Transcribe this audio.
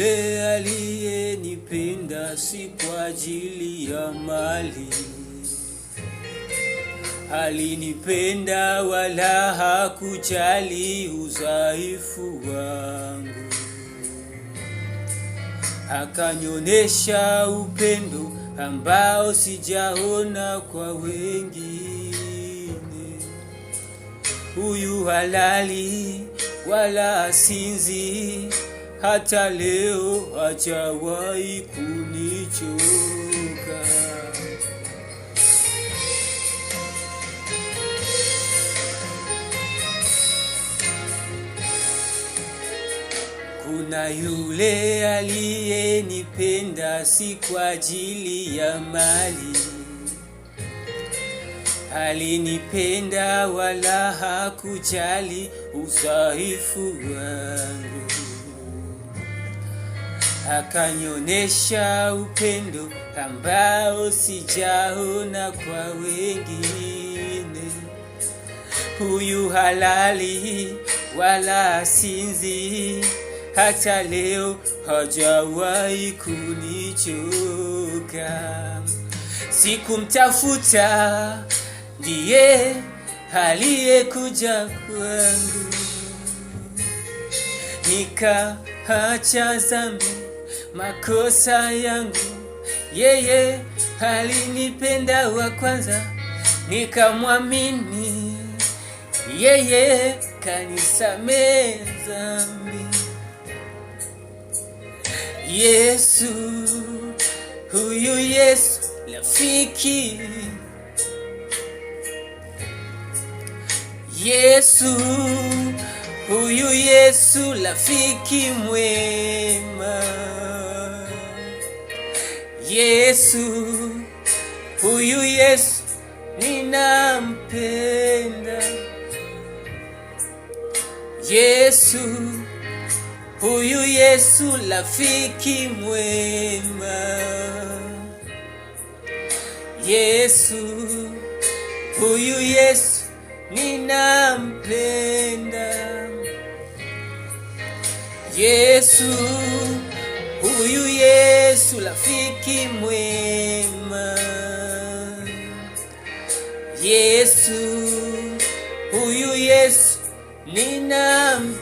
yule aliyenipenda si kwa ajili ya mali. Alinipenda wala hakujali udhaifu wangu. Akanionyesha upendo ambao sijaona kwa wengine. Huyu halali wala asinzi, hata leo hajawahi kunichoka. Kuna yule aliyenipenda si kwa ajili ya mali. Alinipenda wala hakujali udhaifu wangu. Akanionyesha upendo ambao sijaona kwa wengine. Huyu halali wala asinzi, hata leo hajawahi kunichoka. Sikumtafuta, ndiye aliyekuja kwangu. Nikaacha dhambi, makosa yangu. Yeye alinipenda wa kwanza, nikamwamini. Yeye kanisamehe dhambi. Yesu, huyu Yesu rafiki. Yesu, huyu Yesu rafiki mwema. Yesu, huyu Yesu ninampenda. Yesu, huyu Yesu rafiki mwema. Yesu, huyu Yesu ninampenda. Yesu, huyu Yesu rafiki mwema. Yesu, huyu Yesu ninampenda.